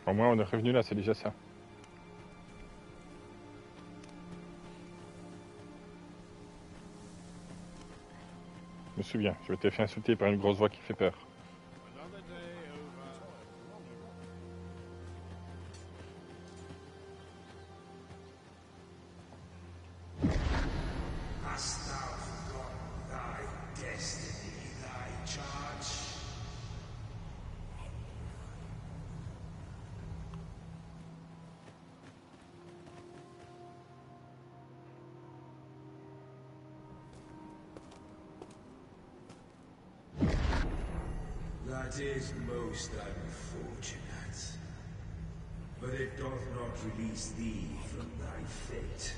Au moins, on est revenu là, c'est déjà ça. Je me souviens, je t'ai fait insulter par une grosse voix qui fait peur. That is most unfortunate. But it doth not release thee from thy fate.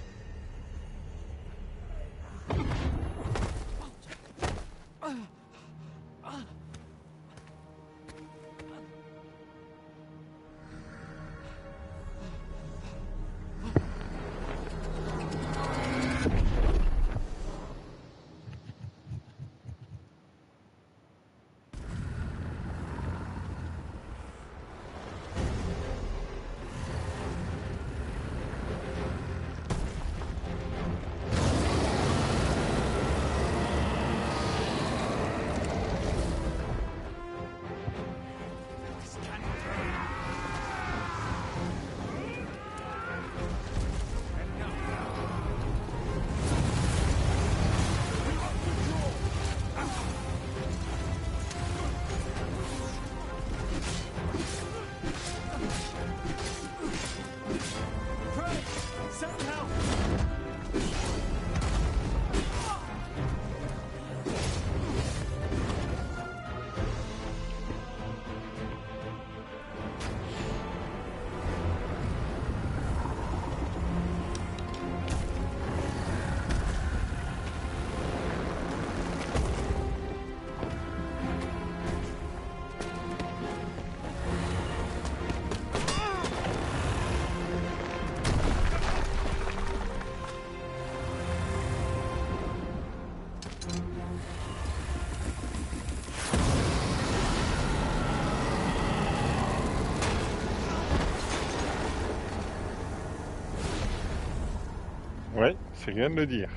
Ouais, c'est rien de le dire.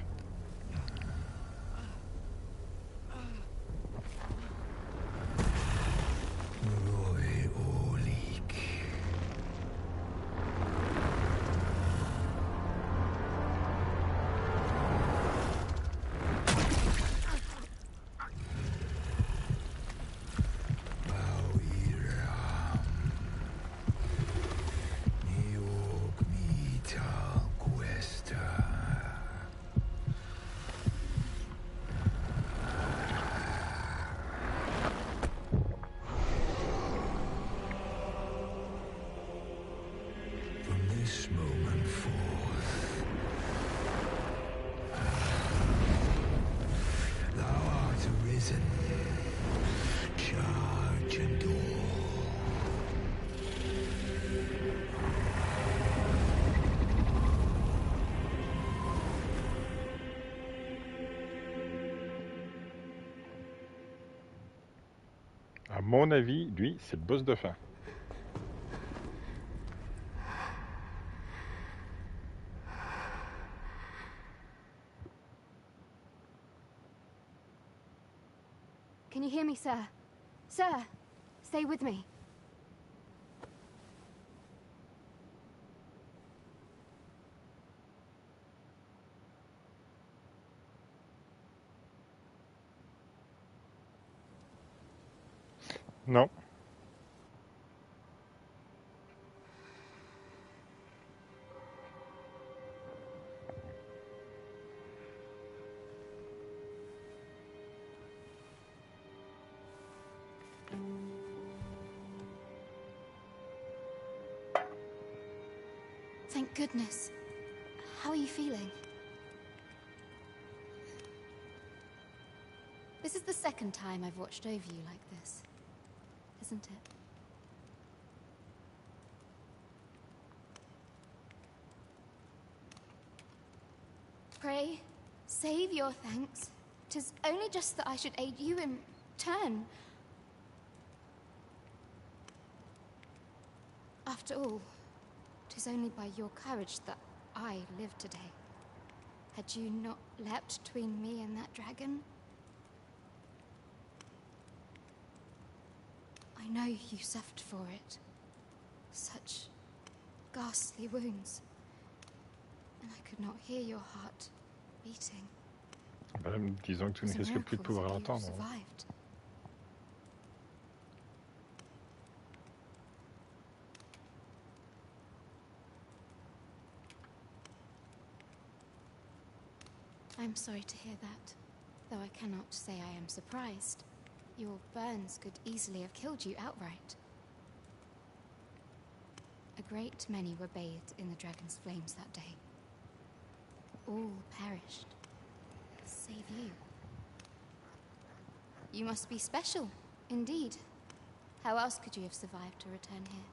À mon avis, lui, c'est le boss de fin. Can you hear me, sir? Sir, stay with me. Non. Thank goodness. How are you feeling? This is the second time I've watched over you like this, isn't it? Pray, save your thanks. 'Tis only just that I should aid you in turn. After all, 'tis only by your courage that I live today. Had you not leapt between me and that dragon, I know you suffered for it. Such ghastly wounds. And I could not hear your heart beating. Disons que tu ne risques plus de pouvoir l'entendre. Survived. I'm sorry to hear that, though I cannot say I am surprised. Your burns could easily have killed you outright. A great many were bathed in the dragon's flames that day. All perished, save you. You must be special, indeed. How else could you have survived to return here?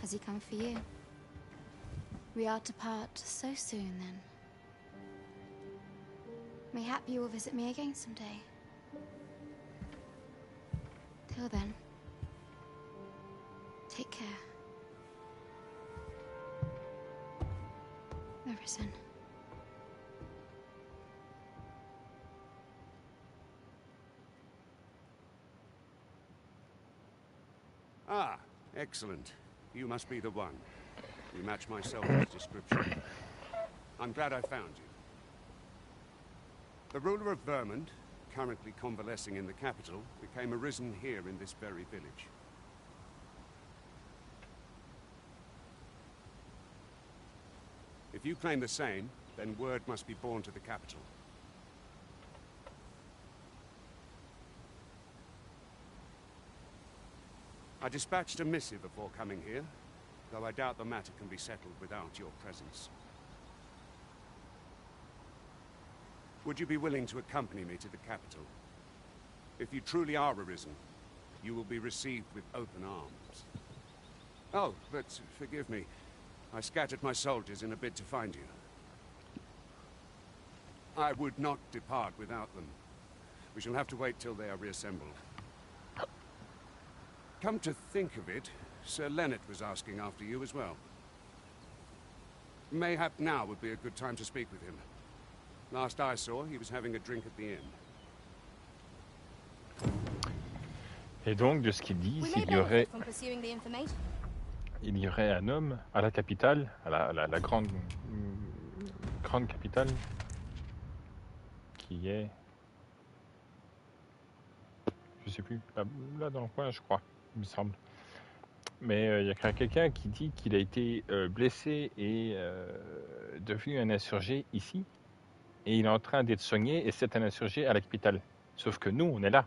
Has he come for you? We are to part so soon, then. Mayhap you will visit me again someday. Till then, take care. The Risen. Ah, excellent. You must be the one. You match my soldier's description. I'm glad I found you. The ruler of Vermund, currently convalescing in the capital, became arisen here in this very village. If you claim the same, then word must be borne to the capital. I dispatched a missive before coming here, though I doubt the matter can be settled without your presence. Would you be willing to accompany me to the capital? If you truly are arisen, you will be received with open arms. Oh, but forgive me. I scattered my soldiers in a bid to find you. I would not depart without them. We shall have to wait till they are reassembled. Come to think of it, Sir Leonard was asking after you as well. Mayhap now would be a good time to speak with him. Last I saw, he was having a drink at the inn. Et donc, de ce qu'ils disent, il y aurait un homme à la capitale, à la grande capitale, qui est, je sais plus, là dans le coin, je crois, il me semble. Mais il y a quelqu'un qui dit qu'il a été blessé et devenu un insurgé ici, et il est en train d'être soigné, et c'est un insurgé à la capitale. Sauf que nous, on est là.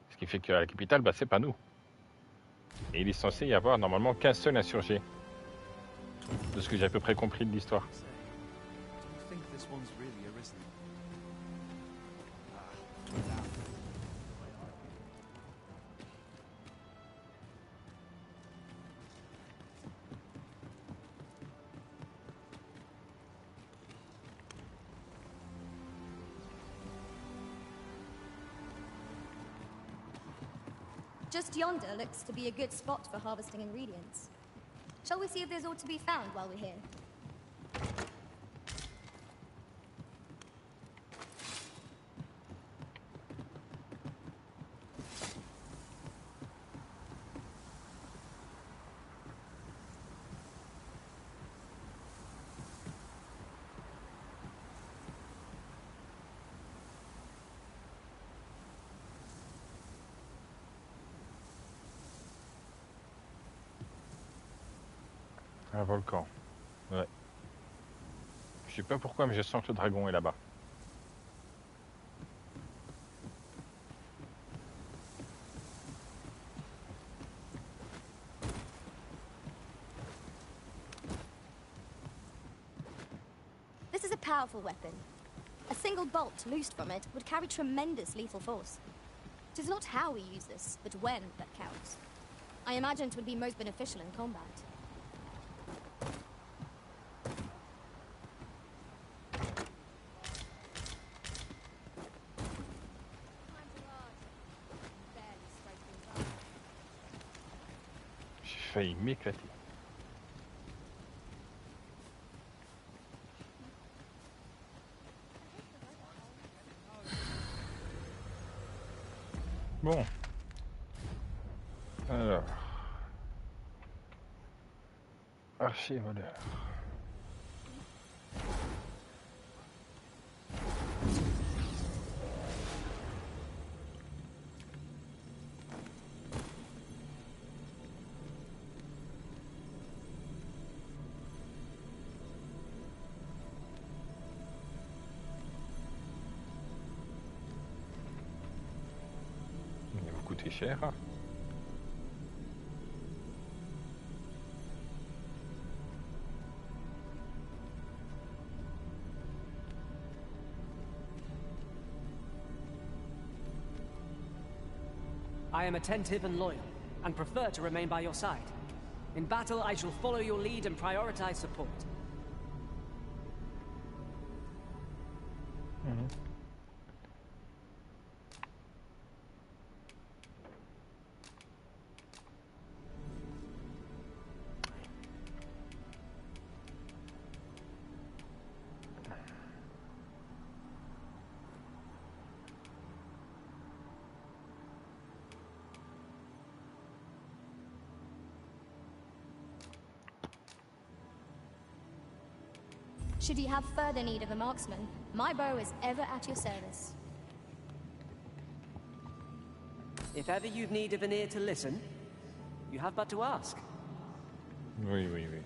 Ce qui fait qu'à la capitale, bah, c'est pas nous. Et il est censé y avoir normalement qu'un seul insurgé. De ce que j'ai à peu près compris de l'histoire. Just yonder looks to be a good spot for harvesting ingredients. Shall we see if there's aught to be found while we're here? Un volcan. Ouais. Je sais pas pourquoi, mais je sens que le dragon est là-bas. This is a powerful weapon. A single bolt loosed from it would carry tremendous lethal force. 'Tis not how we use this, but when that counts. I imagine 'twould be most beneficial in combat. J'ai failli m'éclater. Bon. Alors. Archer voleur. Il va vous coûter cher. Hein. I am attentive and loyal, and prefer to remain by your side. In battle, I shall follow your lead and prioritize support. Should you have further need of a marksman, my bow is ever at your service. If ever you've need of an ear to listen, you have but to ask. Oui, oui, oui.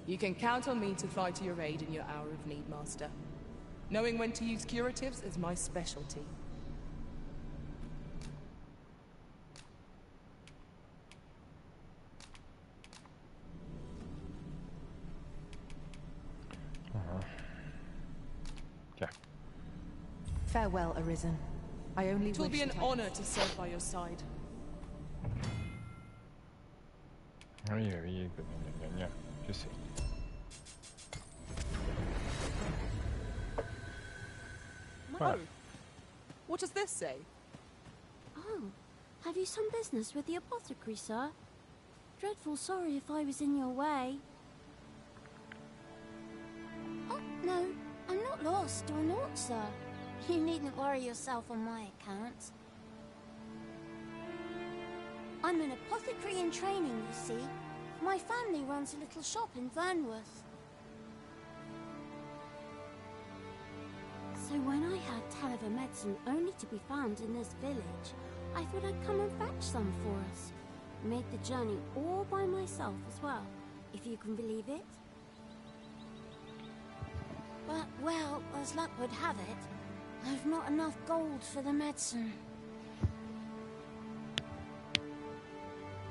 You can count on me to fly to your aid in your hour of need, Master. Knowing when to use curatives is my specialty. Tiens. Farewell, Arisen. I only It will wish be an that I- honor to serve by your side. Oui, oui, je sais. Oh, what does this say? Oh, have you some business with the apothecary, sir? Dreadful sorry if I was in your way. Oh, no, I'm not lost or naught, sir. You needn't worry yourself on my account. I'm an apothecary in training, you see. My family runs a little shop in Vernworth. So when I heard tell of a medicine only to be found in this village, I thought I'd come and fetch some for us. Made the journey all by myself as well, if you can believe it. But, well, as luck would have it, I've not enough gold for the medicine.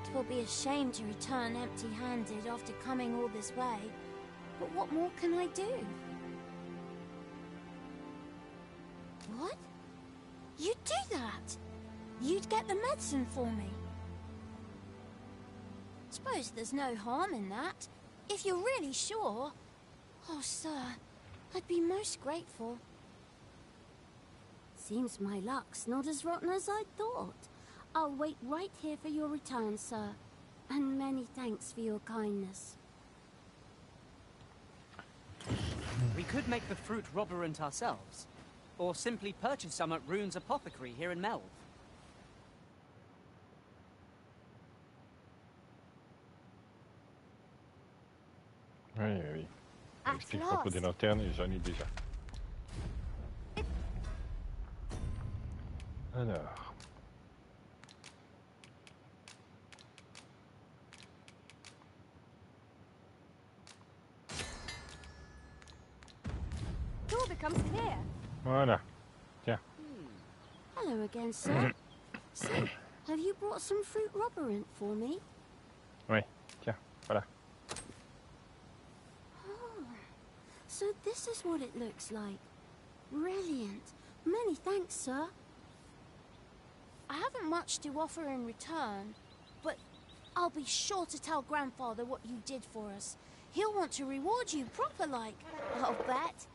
It will be a shame to return empty-handed after coming all this way, but what more can I do? What? You'd do that? You'd get the medicine for me? Suppose there's no harm in that, if you're really sure. Oh, sir, I'd be most grateful. Seems my luck's not as rotten as I thought. I'll wait right here for your return, sir. And many thanks for your kindness. We could make the fruit roborant ourselves, or simply purchase some at Rune's apothecary here in Melve. Oui, oui, oui. At Explique qu'il faut des last. lanternes et j'en ai déjà. Alors. It all becomes clear. Voilà. Hello again, sir. Say, have you brought some fruit roborant for me? Oui, tiens, voilà. Oh, so this is what it looks like. Brilliant. Many thanks, sir. I haven't much to offer in return, but I'll be sure to tell Grandfather what you did for us. He'll want to reward you proper like, I'll bet.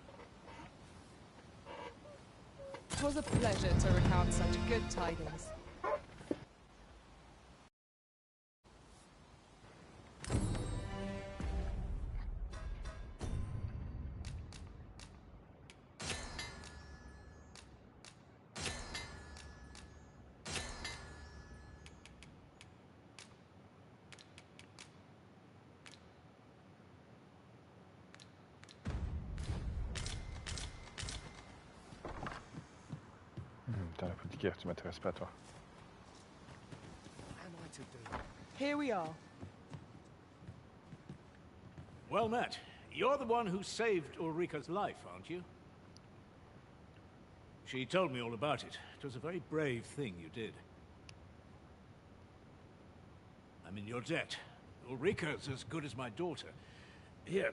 'Twas a pleasure to recount such good tidings. Putain, l'apothicaire, tu m'intéresses pas, toi. Am I to do? Here we are. Well met. You're the one who saved Ulrika's life, aren't you? She told me all about it. It was a very brave thing you did. I'm in your debt. Ulrika's as good as my daughter. Here,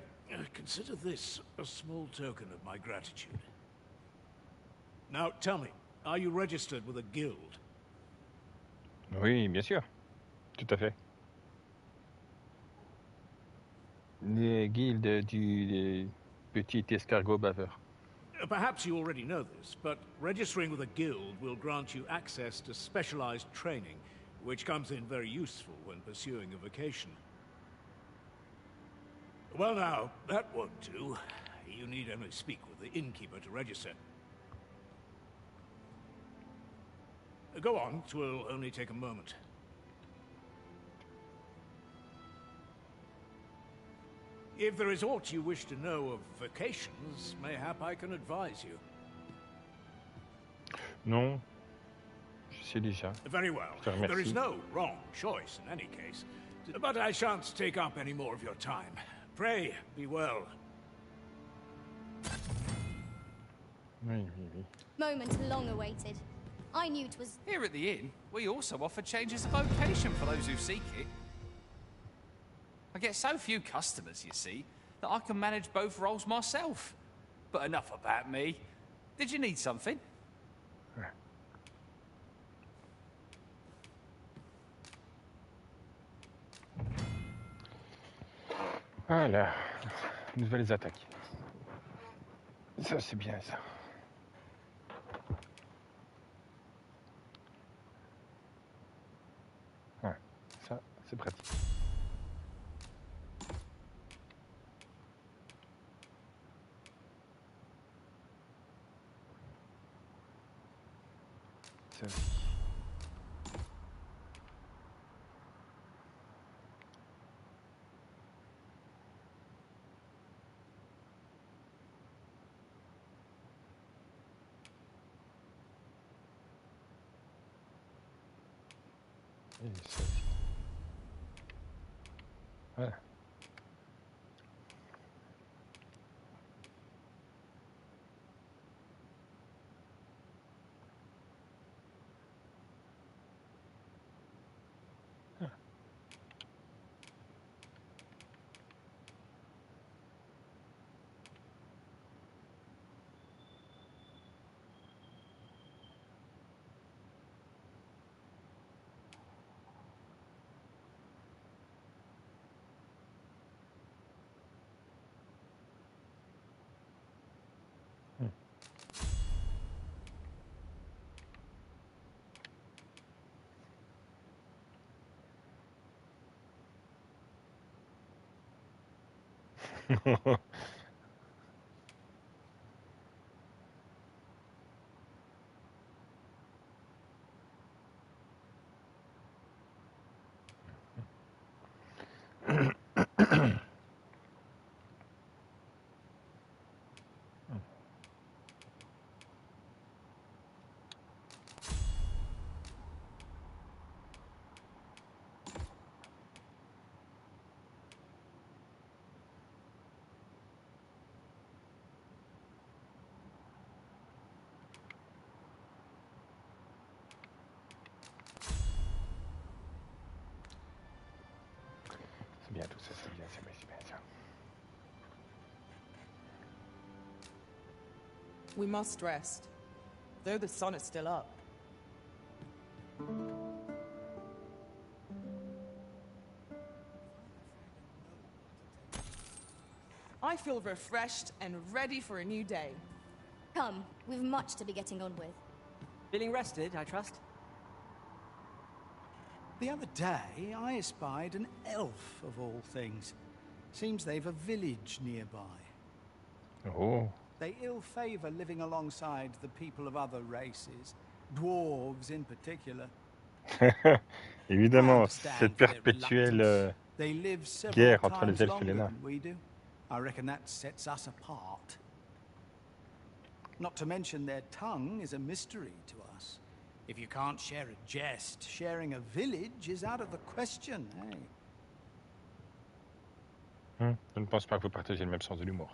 consider this a small token of my gratitude. Now, tell me, are you registered with a guild? Oui, bien sûr. Tout à fait. Les guildes du petit escargot baveur. Perhaps you already know this, but registering with a guild will grant you access to specialized training, which comes in very useful when pursuing a vocation. Well now, that won't do. You need only speak with the innkeeper to register. Go on, it will only take a moment. If there is aught you wish to know of vocations, mayhap I can advise you. Non, je sais déjà. Very well. Je te remercie. There is no wrong choice in any case. But I shan't take up any more of your time. Pray, be well. Oui, oui, oui. Moment long awaited. I knew it was... Here at the inn, we also offer changes of vocation for those who seek it. I get so few customers, you see, that I can manage both roles myself. But enough about me. Did you need something? Voilà. Nouvelles attaques. Ça, c'est bien, ça. Ouais, ça, c'est pratique. Ça aussi. Et ça aussi. Voilà. C'est bien tout ça, c'est bien, c'est bien, c'est bien ça. We must rest, though the sun is still up. I feel refreshed and ready for a new day. Come, we've much to be getting on with. Feeling rested, I trust? The other day, I espied an elf, of all things. Seems they've a village nearby. Oh. They ill-favor living alongside the people of other races, dwarves in particular. Évidemment, cette perpétuelle guerre entre les elfes et les nains. I reckon that sets us apart. Not to mention their tongue is a mystery to us. If you can't share a jest, sharing a village is out of the question, eh? Je ne pense pas que vous partagez le même sens de l'humour.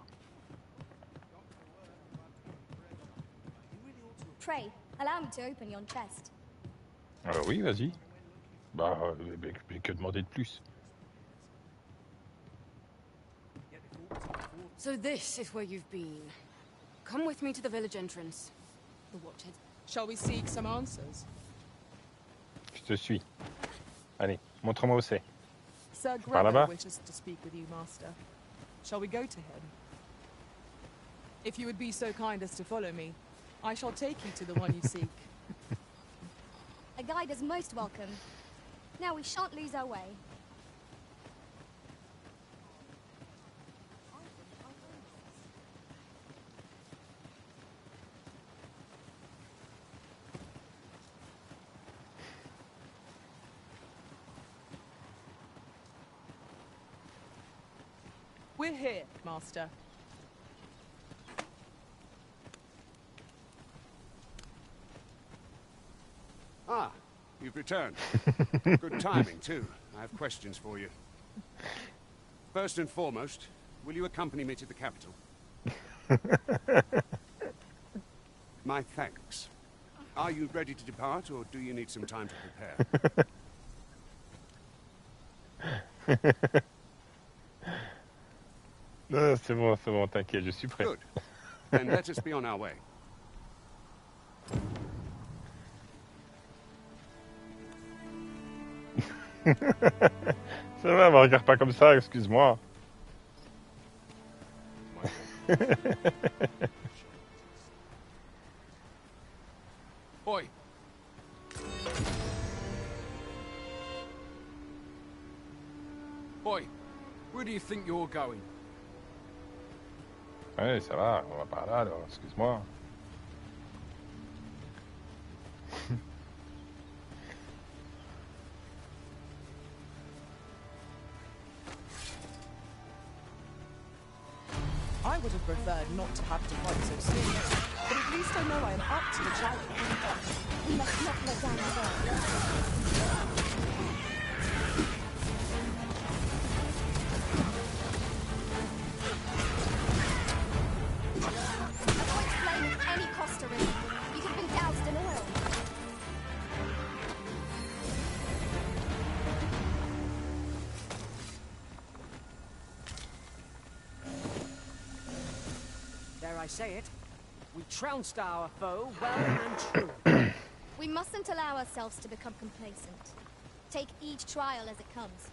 Pray, allow me to open your chest. Oui, vas-y. Bah, que demander de plus? So this is where you've been. Come with me to the village entrance. The Watchhead. Shall we seek some answers? Je te suis. Allez, montre-moi où c'est. Sir Par là-bas? Gregor wishes to speak with you, Master. Shall we go to him? If you would be so kind as to follow me, I shall take you to the one you seek. A guide is most welcome. Now we shan't lose our way. We're here, Master. Ah, you've returned. Good timing, too. I have questions for you. First and foremost, will you accompany me to the capital? My thanks. Are you ready to depart, or do you need some time to prepare? Non, c'est bon, t'inquiète, je suis prêt. Good. Then let us be on our way. Ça va, me regarde pas comme ça, excuse-moi. Oi. Oi, where do you think you're going? Ouais, ça va, on va par là alors, excuse-moi. I would have preferred not to have to fight so soon, but at least I know I am up to the challenge. We must not let down our guard. Avoid flame at any cost, Arisen. You could have been doused in oil. Dare I say it? We trounced our foe well and true. We mustn't allow ourselves to become complacent. Take each trial as it comes.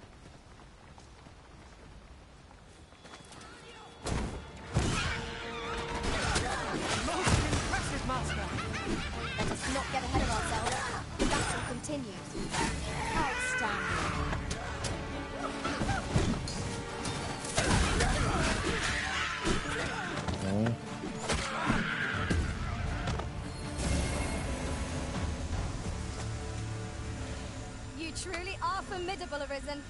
Most impressive, Master. Let us not get ahead of ourselves. The battle continues. Outstanding. You truly are formidable, Arisen.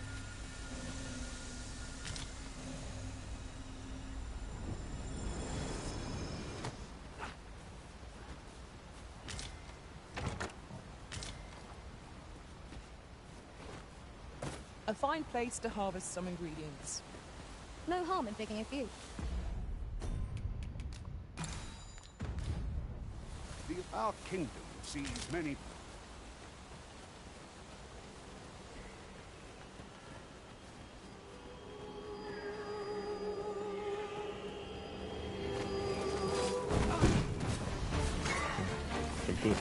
fine place to harvest some ingredients. No harm in picking a few. Our kingdom sees many... Ok.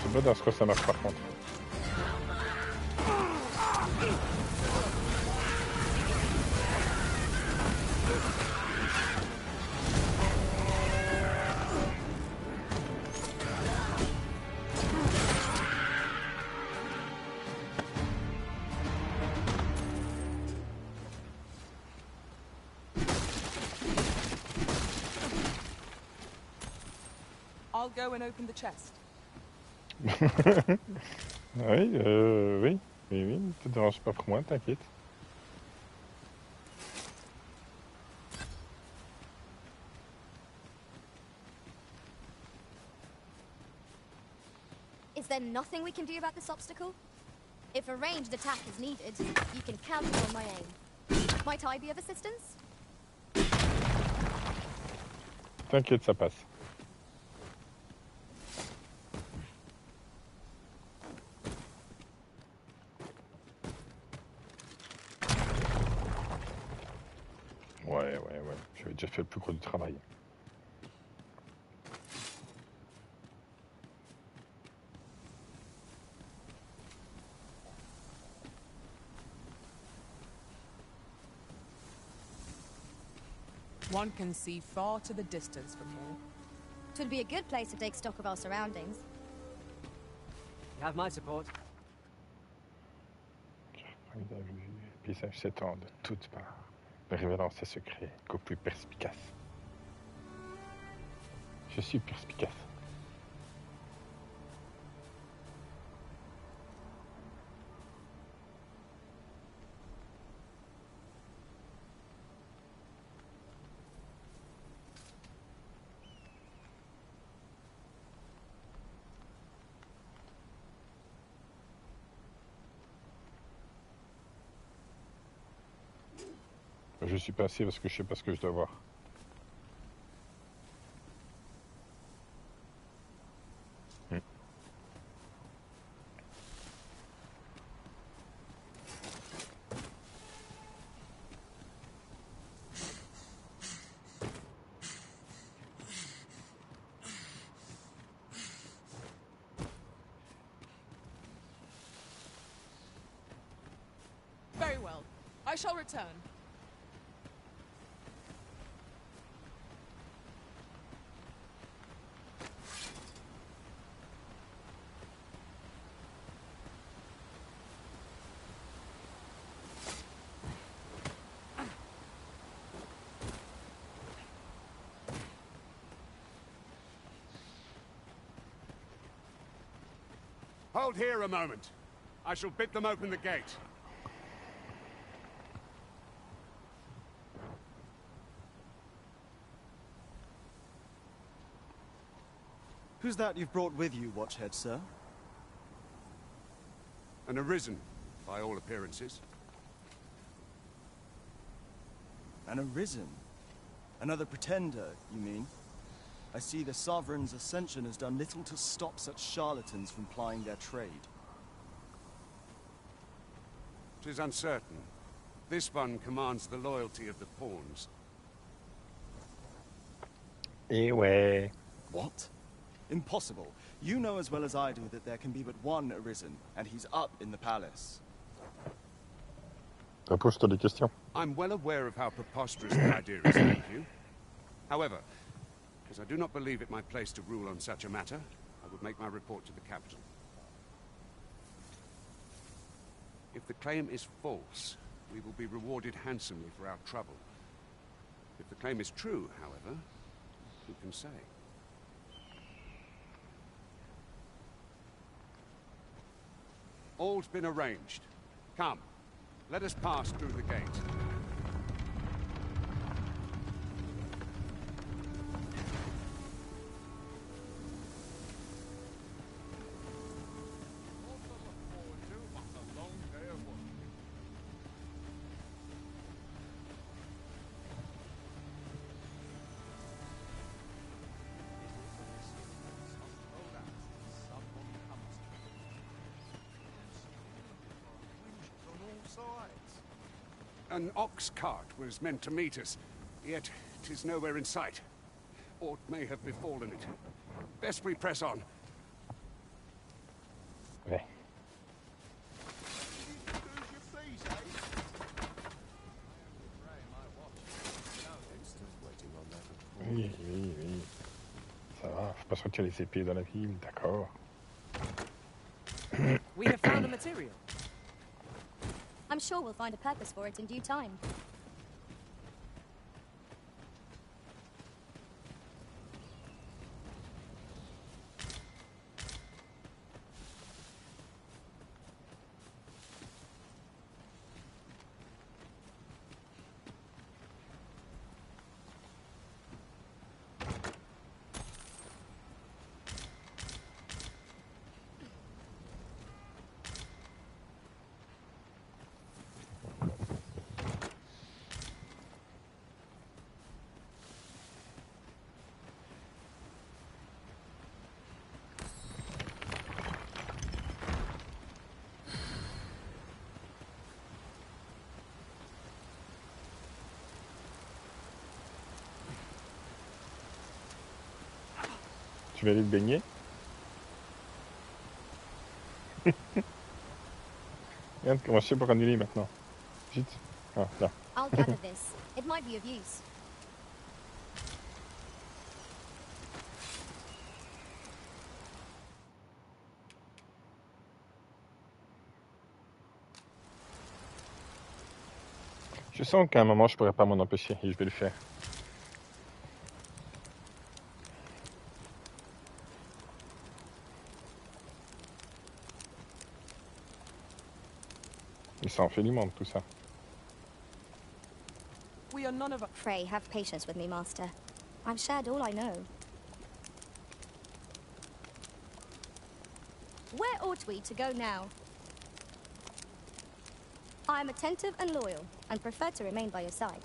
C'est pas dans ce que ça marche par contre. I'll go and open the chest. Oui, oui, ne te dérange pas pour moi, t'inquiète. Is there nothing we can do about this obstacle? If a ranged attack is needed, you can count on my aim. Might I be of assistance? T'inquiète, ça passe. Ouais, j'avais déjà fait le plus gros du travail. One can see far to the distance from here. Twould be a good place to take stock of our surroundings. You have my support. Les paysages s'étendent de toutes parts, révélant ses secrets qu'au plus perspicace. Je suis perspicace. Je suis passé parce que je sais pas ce que je dois voir. Very well. I shall return. Hold here a moment. I shall bid them open the gate. Who's that you've brought with you, Watchhead, sir? An Arisen, by all appearances. An Arisen? Another pretender, you mean? I see the Sovereign's ascension has done little to stop such charlatans from plying their trade. 'Tis uncertain. This one commands the loyalty of the pawns. Eh ouais. What? Impossible. You know as well as I do that there can be but one Arisen, and he's up in the palace. Pose-toi des questions. I'm well aware of how preposterous the idea is, thank you. However, as I do not believe it my place to rule on such a matter, I would make my report to the capital. If the claim is false, we will be rewarded handsomely for our trouble. If the claim is true, however, who can say? All's been arranged. Come, let us pass through the gate. sides. An ox cart was meant to meet us, yet 'tis nowhere in sight. Aught may have befallen it. Best we press on. Ouais. Oui, oui, oui. Ça va, faut pas sortir les épées dans la ville, d'accord. We have found a material. I'm sure we'll find a purpose for it in due time. Tu vas aller te baigner? Regarde comment je sais pour annuler maintenant. Vite. Ah, là. I'll gather this. It might be of use. Je sens qu'à un moment je pourrais pas m'en empêcher et je vais le faire. Et ça en fait du monde tout ça. We are none of us. Pray, have patience with me, Master. I've shared all I know. Where ought we to go now? I am attentive and loyal, and prefer to remain by your side.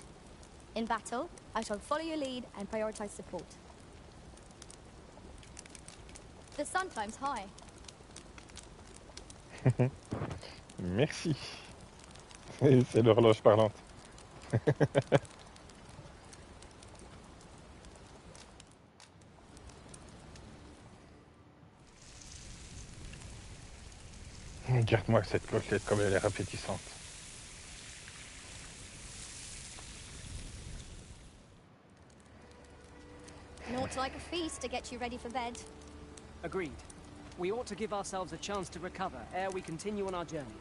In battle, I shall follow your lead and prioritize support. The sun climbs high. Merci. C'est l'horloge parlante. Regarde-moi cette coquelette comme elle est appétissante. Naught like a feast to get you ready for bed. Agreed. We ought to give ourselves a chance to recover ere we continue on our journey.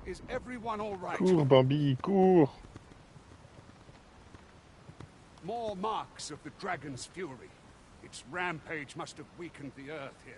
Is everyone all right? Cours, Bambi, cours! More marks of the dragon's fury. Its rampage must have weakened the earth here.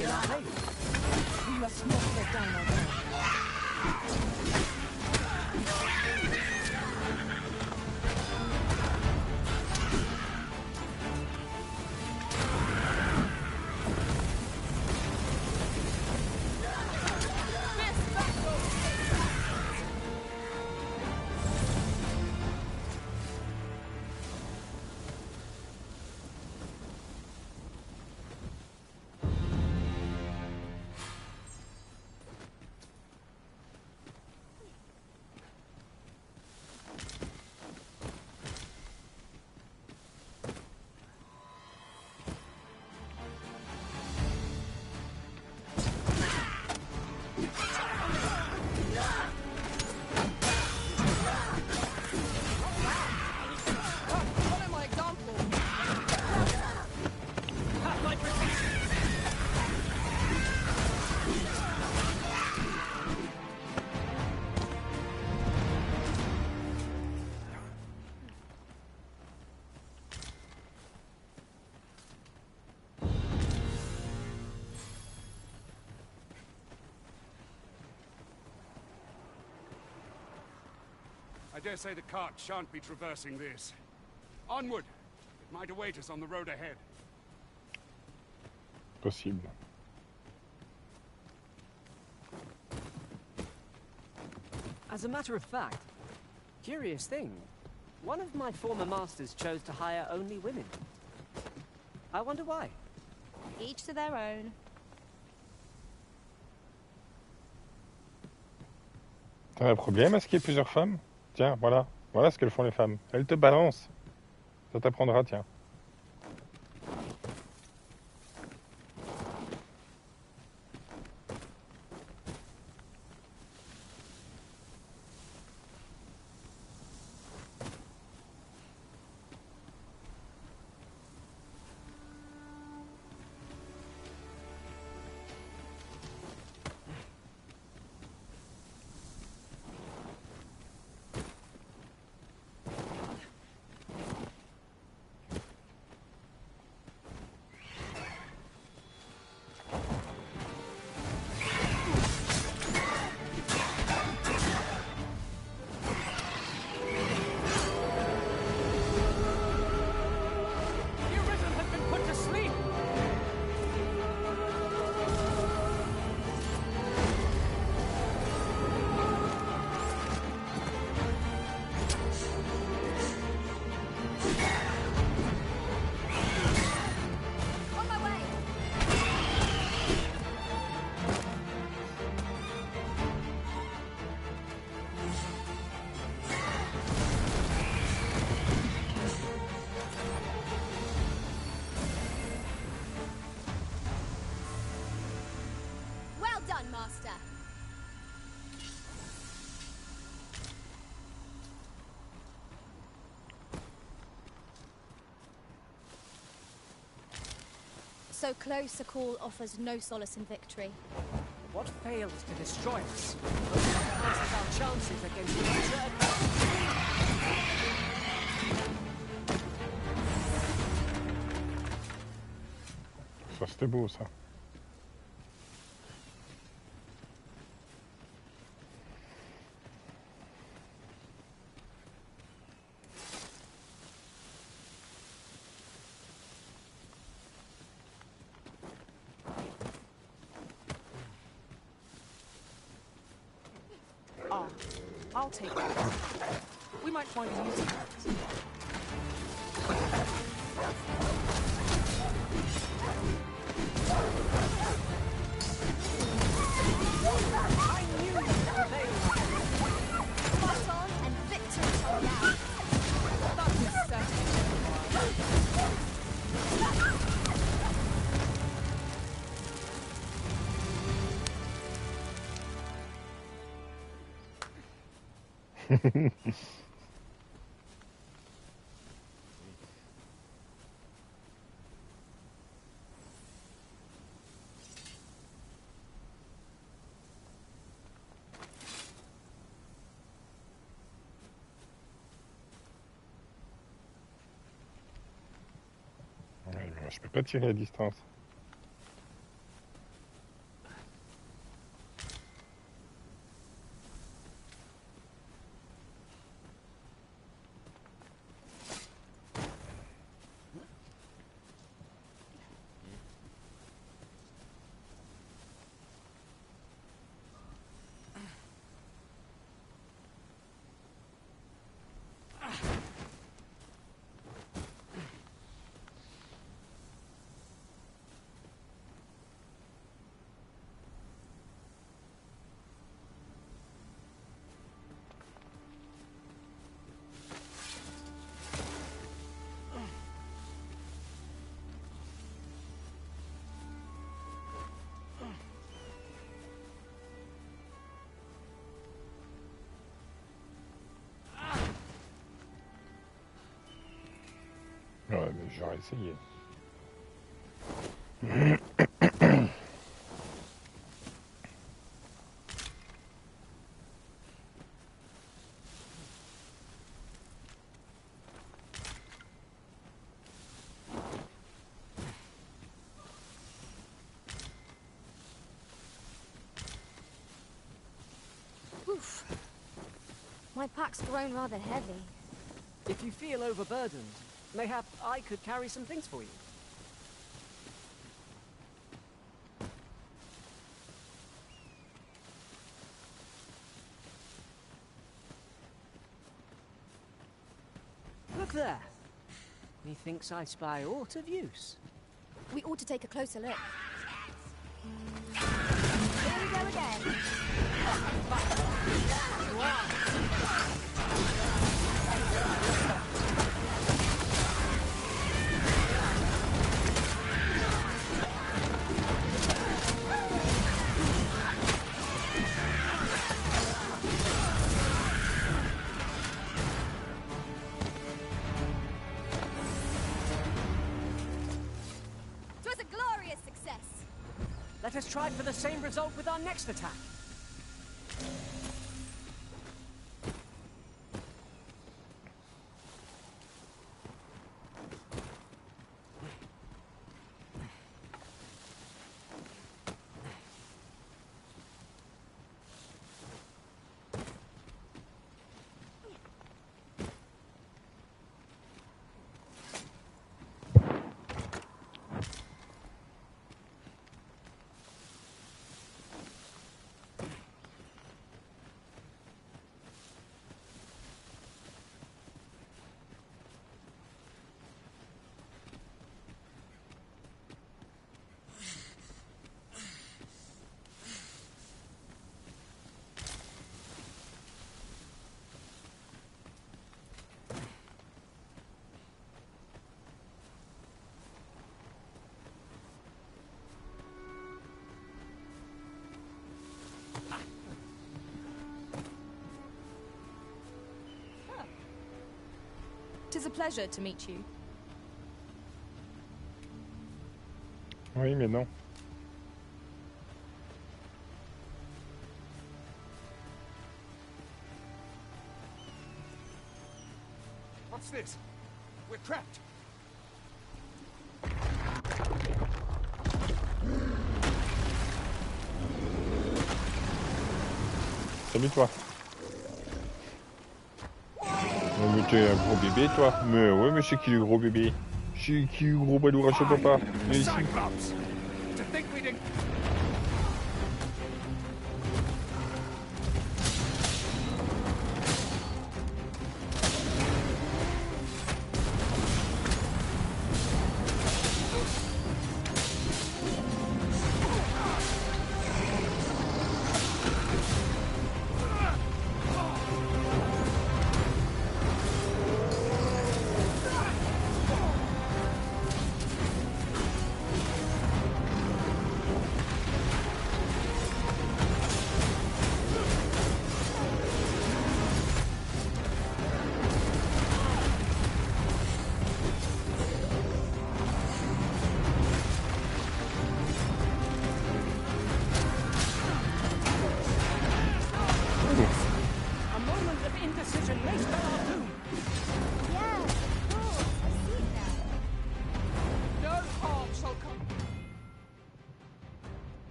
in our haven. We must not let down our guard. I dare say the cart shan't be traversing this. Onward! It might await us on the road ahead. Possible. As a matter of fact, curious thing, one of my former masters chose to hire only women. I wonder why. Each to their own. T'as un problème à ce qu'il y ait plusieurs femmes? Tiens, voilà. Voilà ce qu'elles font les femmes. Elles te balancent. Ça t'apprendra, tiens. Well done, Master. So close a call offers no solace in victory. What fails to destroy us enhances our chances against future adversity. Ça, c'était beau, ça. Ah, I'll take that. We might find a use for it. I knew you would prevail. Fight on and victory shall be ours. That is certain. Je peux pas tirer à distance. Ouais, mais j'aurais essayé. Oof. My pack's grown rather heavy. If you feel overburdened, mayhap I could carry some things for you. Look there. Methinks I spy aught of use. We ought to take a closer look. Here we go again. It was a glorious success. Let us try for the same result with our next attack. Tis a pleasure to meet you. Oui, mais non. What's this? We're trapped. Salut toi. Oh, mais t'es un gros bébé toi. Mais ouais, mais c'est qui le gros bébé? C'est qui le gros balourd à chaud papa? Viens ici. To think we didn't... A moment of indecision may spell our doom. Yeah, of course. I see it now. No harm shall come.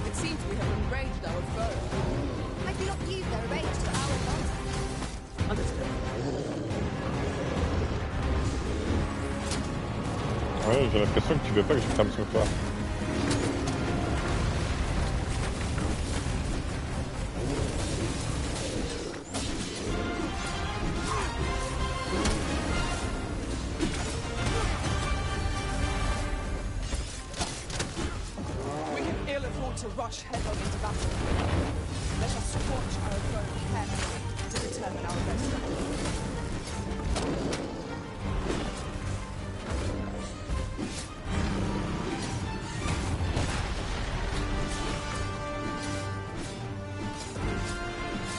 It seems we have enraged our foe. I do not use their rage to our advantage. Understood. Ouais, j'ai l'impression que tu veux pas que je crame sur toi. We can ill afford to rush headlong into battle. Let us watch our foe carefully to determine our best strategy.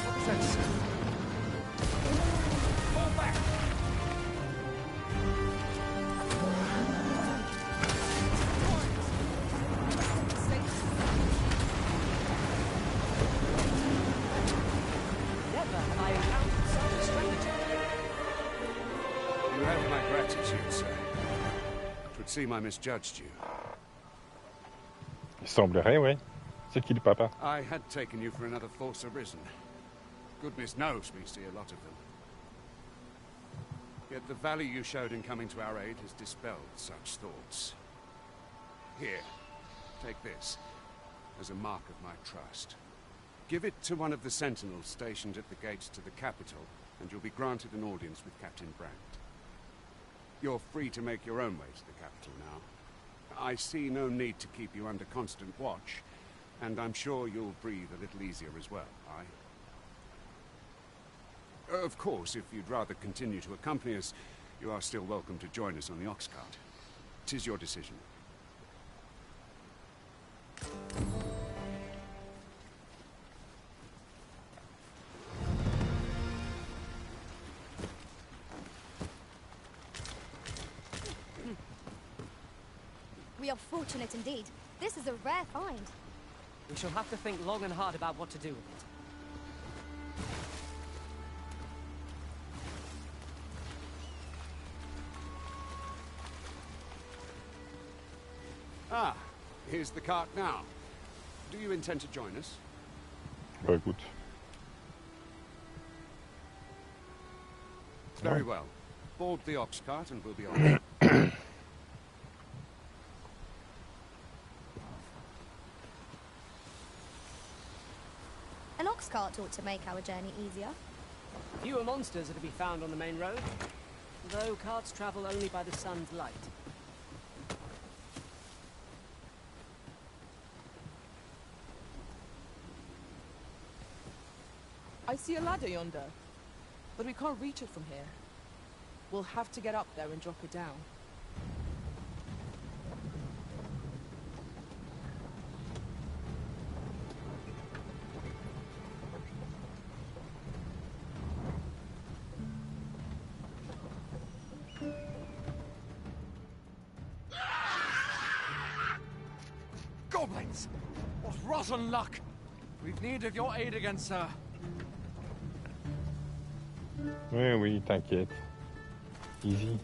What's that? Could seem I misjudged you. Il semblerait, oui. C'est qui le papa? I had taken you for another Force Arisen. Goodness knows we see a lot of them. Yet the value you showed in coming to our aid has dispelled such thoughts. Here, take this, as a mark of my trust. Give it to one of the sentinels stationed at the gates to the capital, and you'll be granted an audience with Captain Brandt. You're free to make your own way to the capital now. I see no need to keep you under constant watch, and I'm sure you'll breathe a little easier as well, aye? Of course, if you'd rather continue to accompany us, you are still welcome to join us on the ox cart. 'Tis your decision. We are fortunate indeed. This is a rare find. We shall have to think long and hard about what to do with it. Ah, here's the cart now. Do you intend to join us? Bah écoute. Very well. Board the ox cart and we'll be on. An ox cart ought to make our journey easier. Fewer monsters are to be found on the main road, though carts travel only by the sun's light. I see a ladder yonder, but we can't reach it from here. We'll have to get up there and drop it down. Goblins! What rotten luck! We've need of your aid again, sir. Oui, oui, t'inquiète. Easy.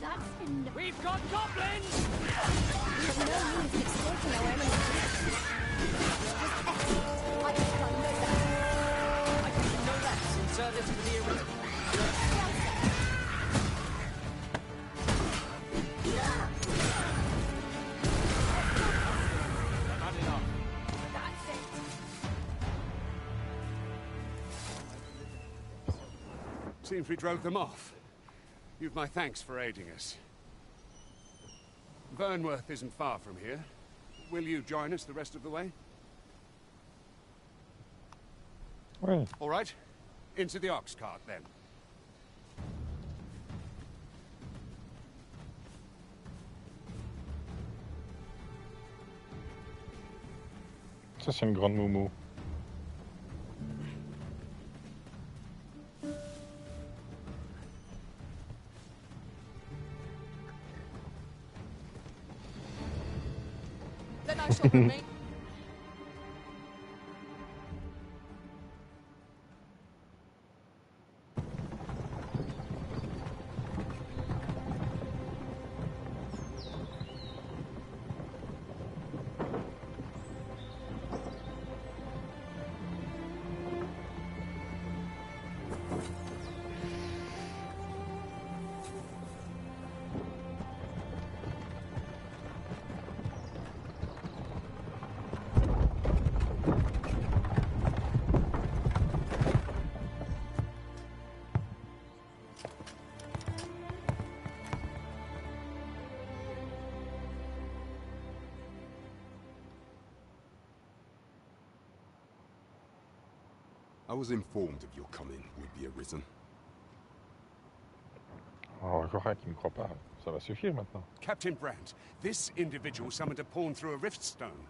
That's enough. We've got goblins! We have no means of escaping our enemies. I can know that. I can do no less in service to the original. Not enough. That's it. Seems we drove them off. You've my thanks for aiding us. Burnworth isn't far from here. Will you join us the rest of the way? Ouais. All right. Into the ox cart, then. Ça, c'est une grande moumou. Then I shall remain. I was informed of your coming would be arisen. Oh, Cora qui me croit pas. Ça va suffire maintenant. Captain Brandt, this individual summoned a pawn through a rift stone.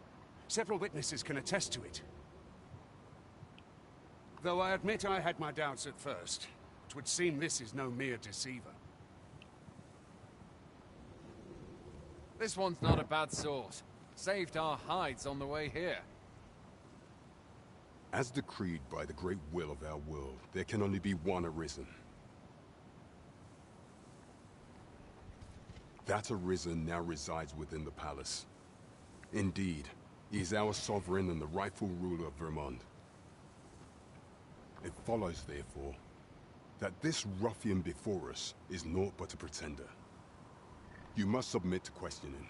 Several witnesses can attest to it. Though I admit I had my doubts at first. It would seem this is no mere deceiver. This one's not a bad sort. Saved our hides on the way here. As decreed by the great will of our world, there can only be one Arisen. That Arisen now resides within the palace. Indeed, he is our sovereign and the rightful ruler of Vermont. It follows, therefore, that this ruffian before us is naught but a pretender. You must submit to questioning.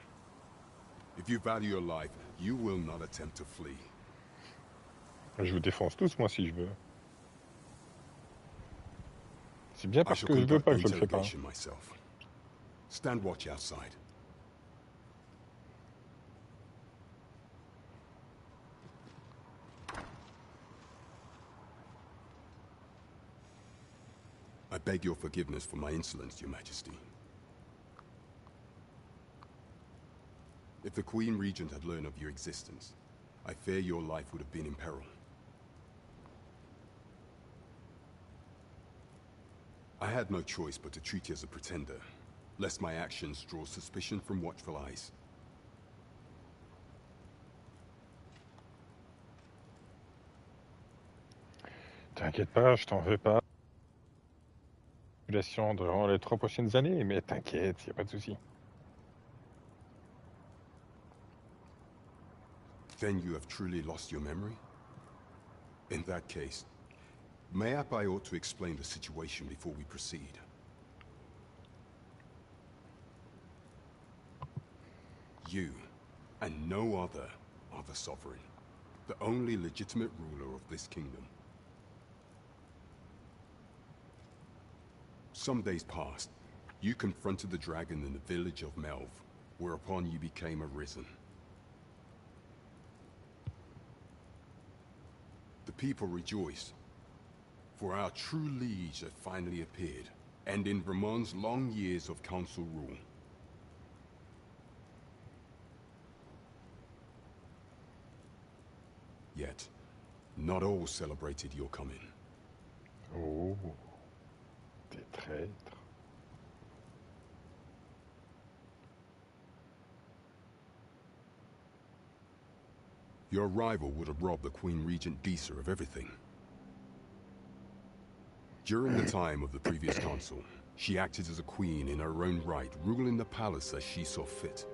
If you value your life, you will not attempt to flee. Je vous défonce tous, moi, si je veux. C'est bien I parce shall que je veux conduct pas the que je le fais pas. interrogation myself. Stand watch outside. I beg your forgiveness for my insolence, Your Majesty. If the Queen Regent had learned of your existence, I fear your life would have been in peril. I had no choice but to treat you as a pretender, lest my actions draw suspicion from watchful eyes. T'inquiète pas, je t'en veux pas. Population durant les 3 prochaines années, mais t'inquiète, y a pas de souci. Then you have truly lost your memory? In that case, mayhap I ought to explain the situation before we proceed. You, and no other, are the sovereign, the only legitimate ruler of this kingdom. Some days past, you confronted the dragon in the village of Melv, whereupon you became Arisen. The people rejoiced, for our true liege had finally appeared, ending Vermont's long years of council rule. Yet, not all celebrated your coming. Oh, des traîtres. Your arrival would have robbed the Queen Regent Disa of everything. During the time of the previous council, she acted as a queen in her own right, ruling the palace as she saw fit.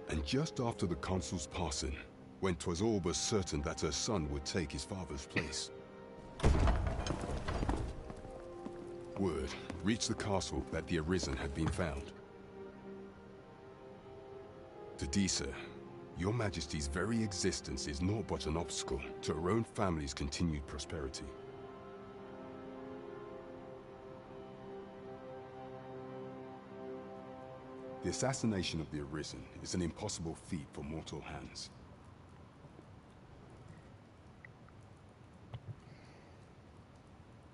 And just after the council's passing, when 'twas all but certain that her son would take his father's place, word reached the castle that the Arisen had been found. To Disa, Your Majesty's very existence is naught but an obstacle to her own family's continued prosperity. The assassination of the Arisen is an impossible feat for mortal hands.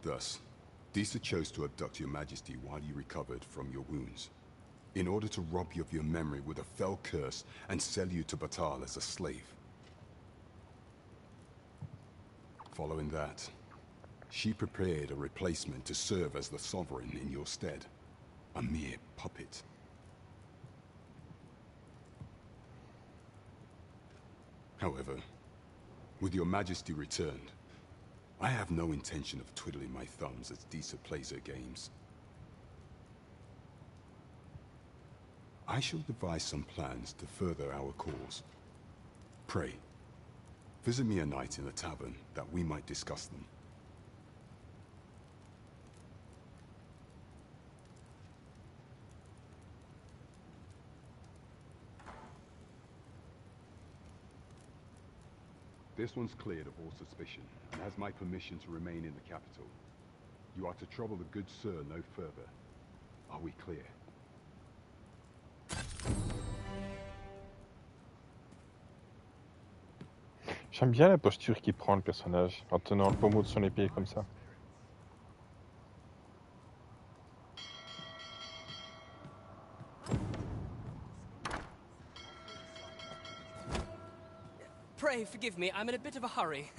Thus, Disa chose to abduct Your Majesty while you recovered from your wounds, in order to rob you of your memory with a fell curse and sell you to Batal as a slave. Following that, she prepared a replacement to serve as the sovereign in your stead, a mere puppet. However, with Your Majesty returned, I have no intention of twiddling my thumbs as Disa plays her games. I shall devise some plans to further our cause. Pray, visit me a night in the tavern that we might discuss them. This one's cleared of all suspicion, and has my permission to remain in the capital. You are to trouble the good sir no further. Are we clear? J'aime bien la posture qu'il prend le personnage en tenant le pommeau de son épée comme ça. Pray forgive me, I'm in a bit of a hurry.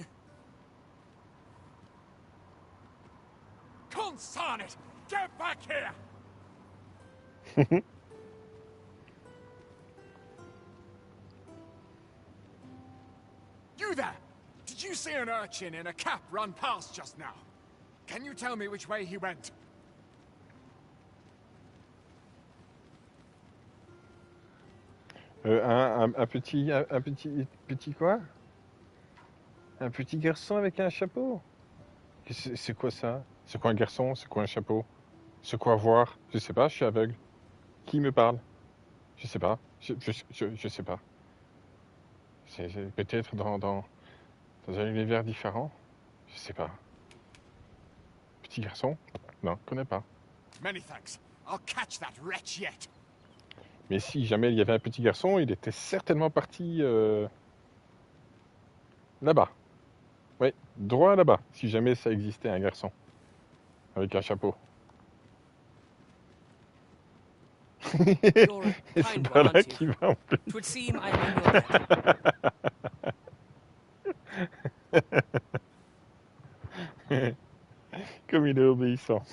Consign it! Get back here! You You there! Did you see an urchin in a cap run past just now? Can you tell me which way he went? Petit quoi? Un petit garçon avec un chapeau? C'est quoi ça? C'est quoi un garçon? C'est quoi un chapeau? C'est quoi voir? Je sais pas, je suis aveugle. Qui me parle? Je sais pas. Je sais pas. C'est peut-être dans un univers différent? Je sais pas. Petit garçon? Non, je connais pas. Many thanks. I'll catch that wretch yet. Mais si jamais il y avait un petit garçon, il était certainement parti là-bas. Oui, droit là-bas, si jamais ça existait un garçon avec un chapeau. You're a Et kind c'est pas one, là aren't qu'il you? va en plus. Twould seem I owe you a debt. Comme il est obéissant.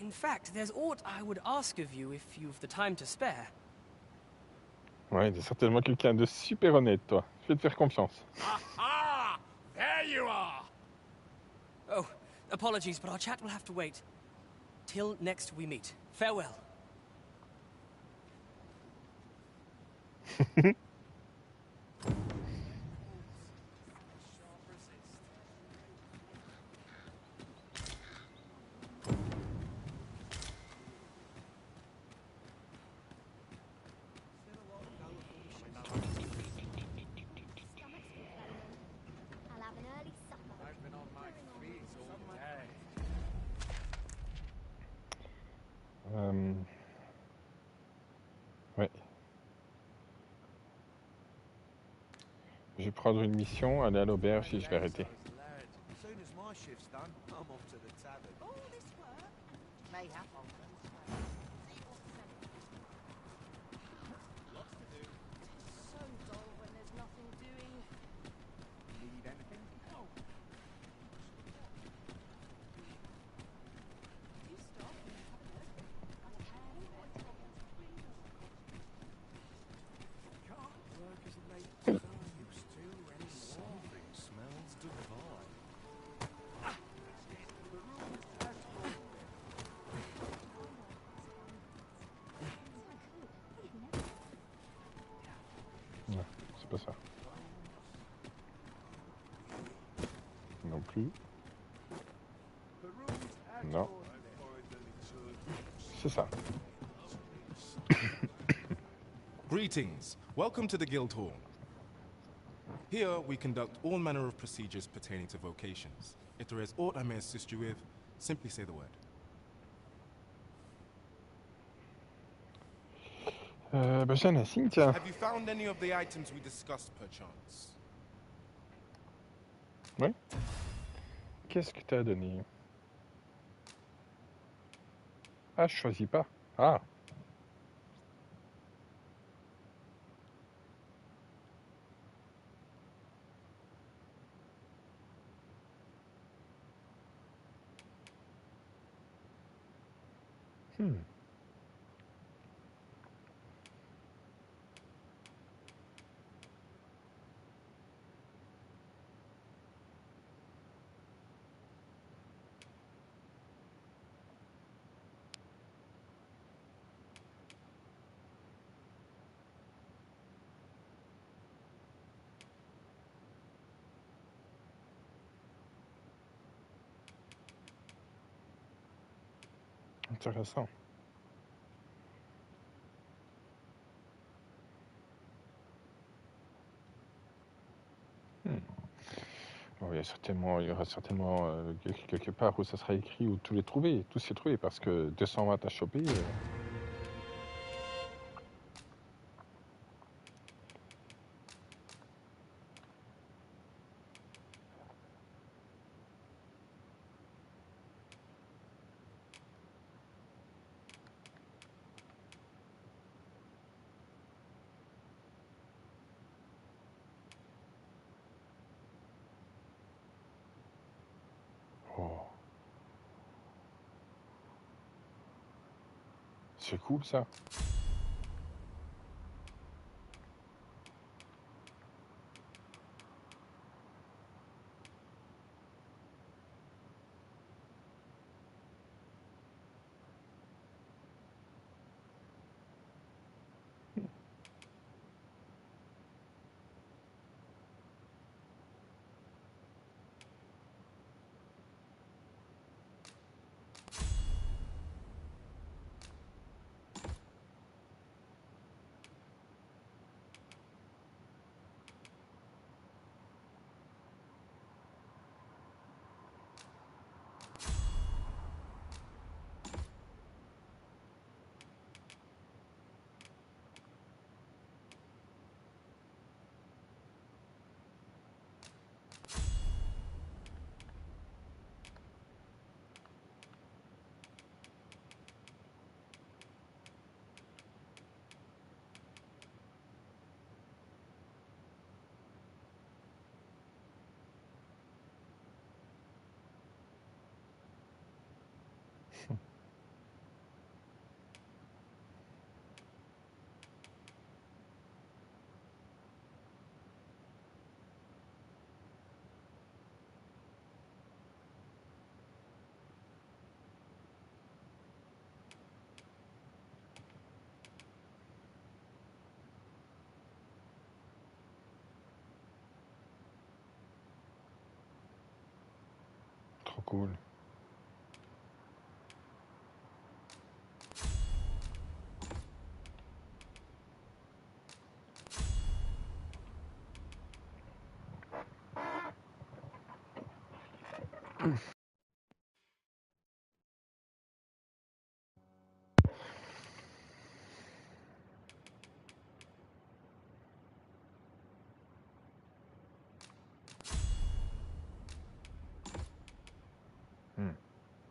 In fact, there's aught I would ask of you if you've the time to spare. Ouais, t'es certainement quelqu'un de super honnête, toi. Je vais te faire confiance. Aha! There you are! Oh, apologies, but our chat will have to wait. Till next we meet. Farewell. I'll have an early supper. I've been on my feet all day. Ouais. Je vais prendre une mission, aller à l'auberge et je vais arrêter. As soon as my shift's done, I'm off to the tavern. All this work? Mayhap I'll Lots to do. So dull when there's nothing doing. Need anything? No. You stop and have a look. Can't work as late as I used to anymore. Something smells divine. The room at home. Non, c'est pas ça. Non plus. Non. C'est ça. Greetings. Welcome to the Guild Hall. Here, we conduct all manner of procedures pertaining to vocations. If there is aught I may assist you with, simply say the word. Ben j'ai un insigne, tiens. Have you found any of the items we discussed, perchance? Ouais. Qu'est-ce que t'as donné? Ah, je choisis pas. Ah. Intéressant. Bon, il y aura certainement quelque part où ça sera écrit où tous s'y trouver, parce que 220 à choper. Oh. C'est cool ça. Trop cool.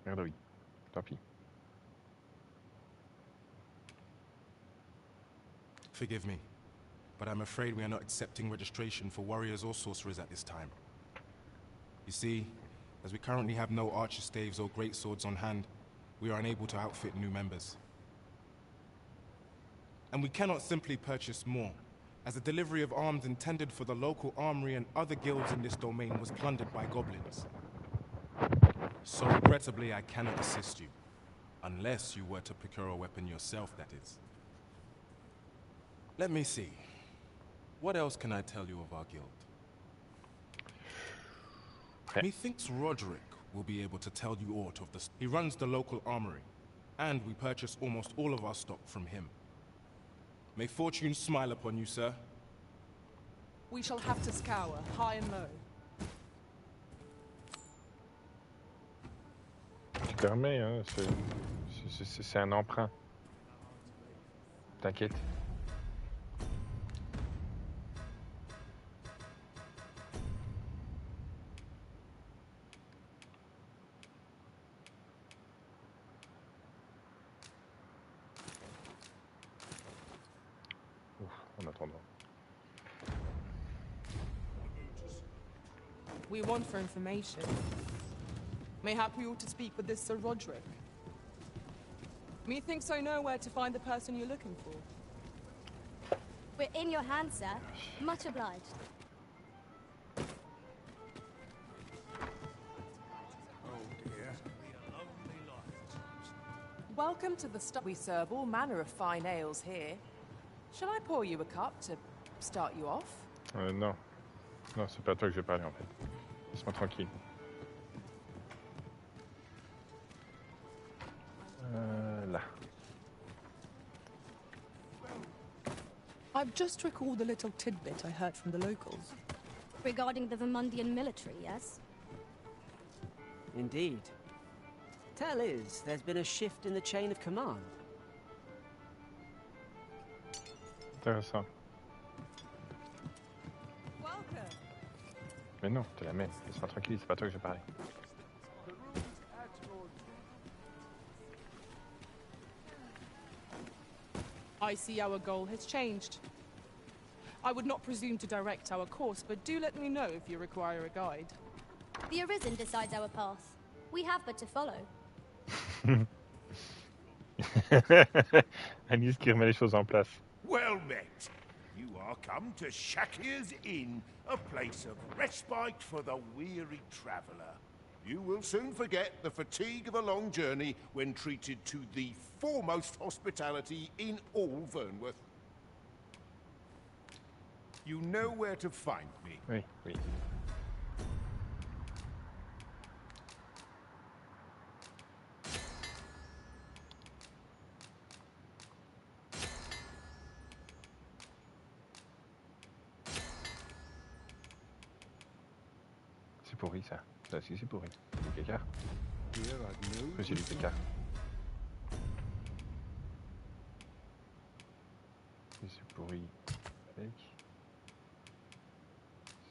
Merde oui. Tant pis. Forgive me, but I'm afraid we are not accepting registration for warriors or sorcerers at this time. You see, as we currently have no archer staves or great swords on hand, we are unable to outfit new members. And we cannot simply purchase more, as the delivery of arms intended for the local armory and other guilds in this domain was plundered by goblins. So regrettably, I cannot assist you. Unless you were to procure a weapon yourself, that is. Let me see. What else can I tell you of our guild? Methinks Roderick will be able to tell you aught of this. He runs the local armory, and we purchase almost all of our stock from him. May fortune smile upon you, sir. We shall have to scour, high and low. Tu permets, hein, c'est un emprunt. T'inquiète. En attendant. We want for information. Mayhap we ought to speak with this Sir Roderick. Methinks I know where to find the person you're looking for. We're in your hands, sir. Much obliged. Welcome to the We serve all manner of fine ales here. Shall I pour you a cup to start you off? Non. Non, c'est pas à toi que je vais parler en fait. Laisse-moi tranquille. Là. I've just recalled a little tidbit I heard from the locals. Regarding the Vermundian military, yes? Indeed. Tell is, there's been a shift in the chain of command. Intéressant. Mais non, te la mets. Laisse-moi tranquille, c'est pas à toi que je vais parler. I see our goal has changed. I would not presume to direct our course, but do let me know if you require a guide. The Arisen decides our path. We have but to follow. Alice qui remet les choses en place. Well met. You are come to Shakir's Inn, a place of respite for the weary traveller. You will soon forget the fatigue of a long journey when treated to the foremost hospitality in all Vernworth. You know where to find me. Oui, oui. C'est pourri ça. Ça aussi c'est pourri. Du caca. C'est du caca. C'est pourri avec.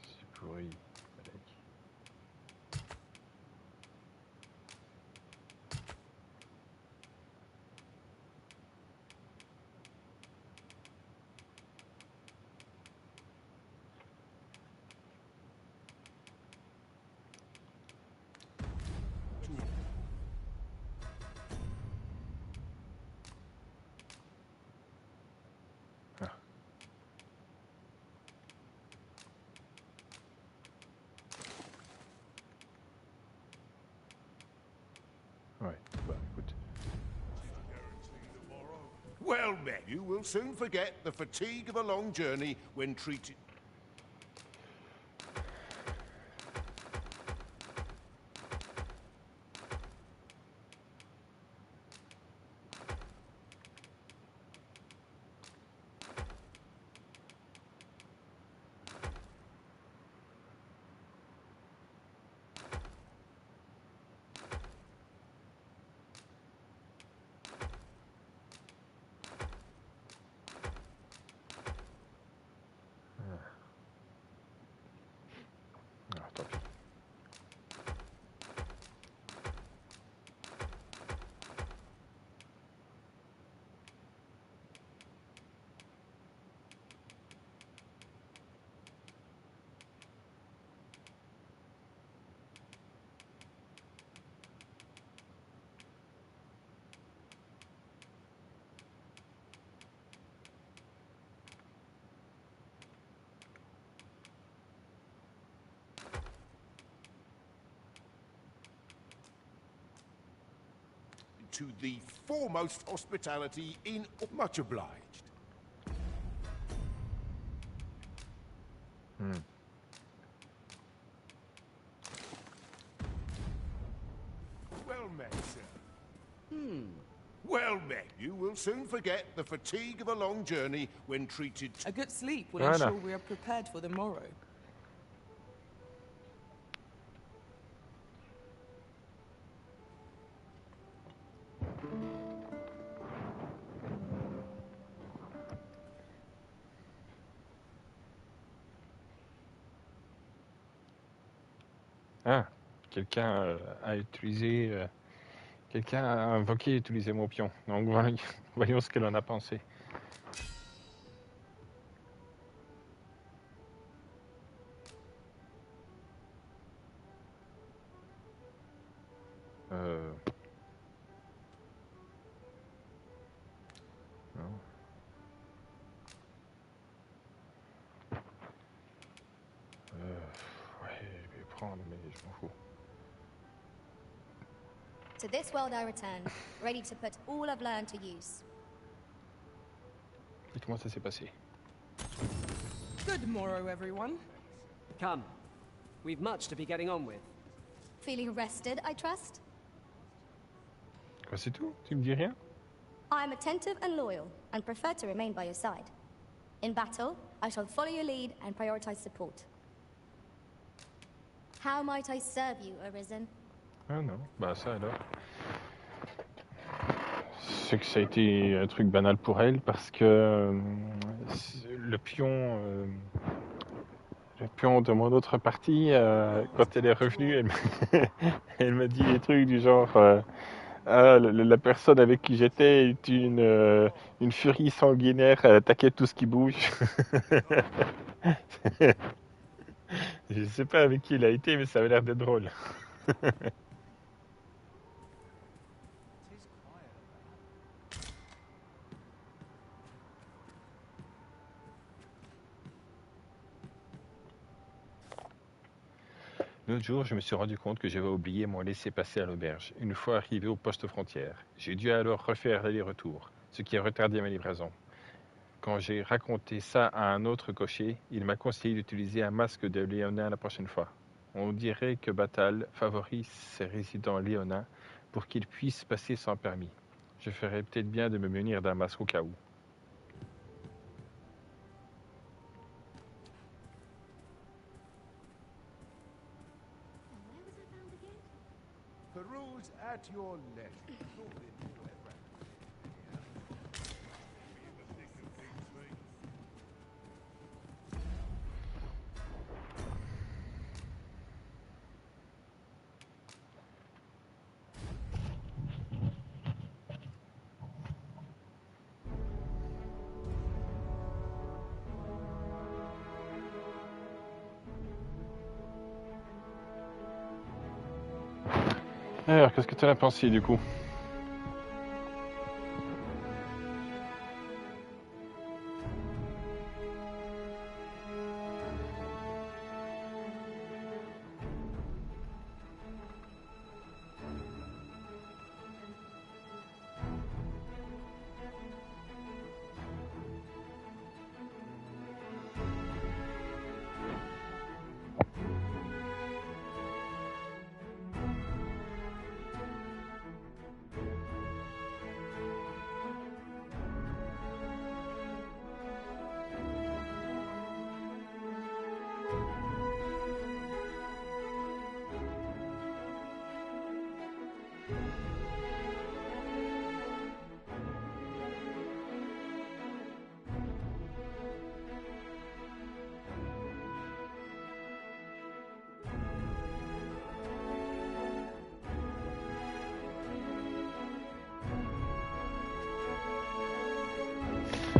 C'est pourri avec. Ouais, bah écoute. Well met. You will soon forget the fatigue of a long journey when treated... Ah, tant pis. to the foremost hospitality in... Much obliged. Well met, sir. Well met. You will soon forget the fatigue of a long journey when treated... A good sleep will Voilà. ensure we are prepared for the morrow. Ah, quelqu'un a utilisé... quelqu'un a invoqué et utilisé mon pion. Donc voyons ce qu'elle en a pensé. Non. Ouais, je vais prendre, mais je m'en fous. To this world I return, ready to put all I've learned to use. Et comment ça s'est passé? Good morrow, everyone. Come. We've much to be getting on with. Feeling rested, I trust? Quoi, c'est tout? Tu me dis rien? I am attentive and loyal, and prefer to remain by your side. In battle, I shall follow your lead and prioritize support. How might I serve you, Arisen? Ah non, bah ça alors. C'est que ça a été un truc banal pour elle parce que le pion de mon autre partie, quand elle est revenue, elle m'a dit des trucs du genre ah, la personne avec qui j'étais est une furie sanguinaire, elle attaquait tout ce qui bouge. Je sais pas avec qui il a été, mais ça avait l'air d'être drôle. l'autre jour, je me suis rendu compte que j'avais oublié mon laissez-passer à l'auberge, une fois arrivé au poste frontière. J'ai dû alors refaire l'aller-retour, ce qui a retardé ma livraison. Quand j'ai raconté ça à un autre cocher, il m'a conseillé d'utiliser un masque de léonin la prochaine fois. On dirait que Batal favorise ses résidents léonins pour qu'ils puissent passer sans permis. Je ferais peut-être bien de me munir d'un masque au cas où. Peruse at your leisure. Alors, qu'est-ce que tu en as pensé du coup?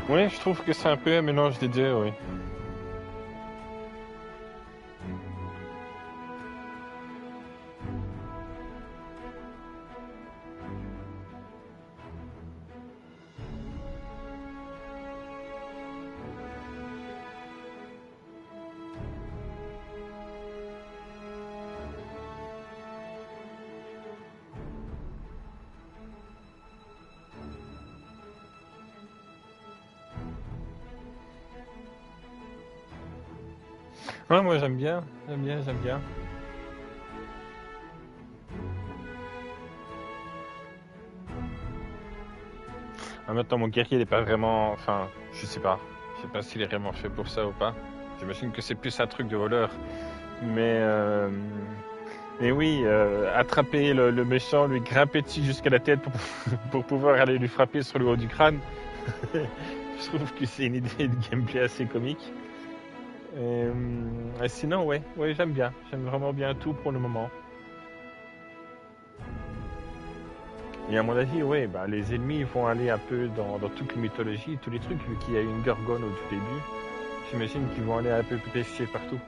Oui, je trouve que c'est un peu un mélange des deux, oui. Ouais, moi j'aime bien, j'aime bien. En même temps, mon guerrier n'est pas vraiment, enfin, je sais pas s'il est vraiment fait pour ça ou pas. J'imagine que c'est plus un truc de voleur. Mais, euh, mais oui, attraper le méchant, lui grimper dessus jusqu'à la tête pour pouvoir aller lui frapper sur le haut du crâne, je trouve que c'est une idée de gameplay assez comique. Sinon, ouais, j'aime bien. J'aime vraiment bien tout pour le moment. Et à mon avis, ouais, bah, les ennemis vont aller un peu dans toute la mythologie, tous les trucs, vu qu'il y a une gorgone au tout début. J'imagine qu'ils vont aller un peu pêcher partout.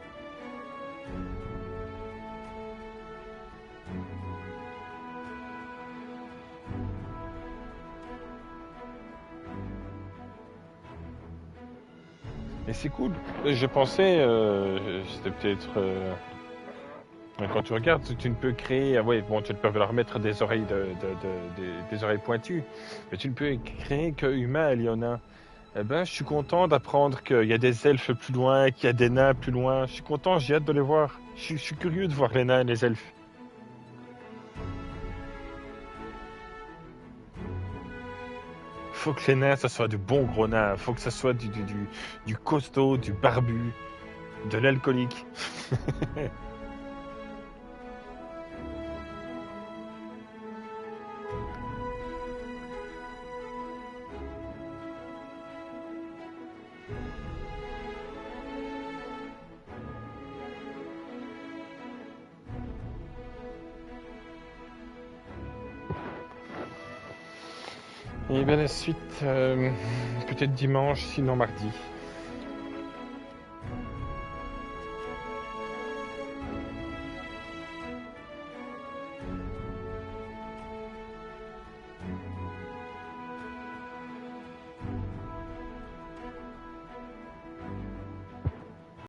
Et c'est cool. Je pensais, c'était peut-être... quand tu regardes, tu ne peux créer... Ouais, bon, tu peux leur mettre des oreilles, des oreilles pointues, mais tu ne peux créer que humain, Léonin. Eh ben, je suis content d'apprendre qu'il y a des elfes plus loin, qu'il y a des nains plus loin. Je suis content, j'ai hâte de les voir. Je suis curieux de voir les nains et les elfes. Faut que les nains, ça soit du bon gros nain. Faut que ça soit du costaud, du barbu, de l'alcoolique. Et bien la suite, peut-être dimanche, sinon mardi.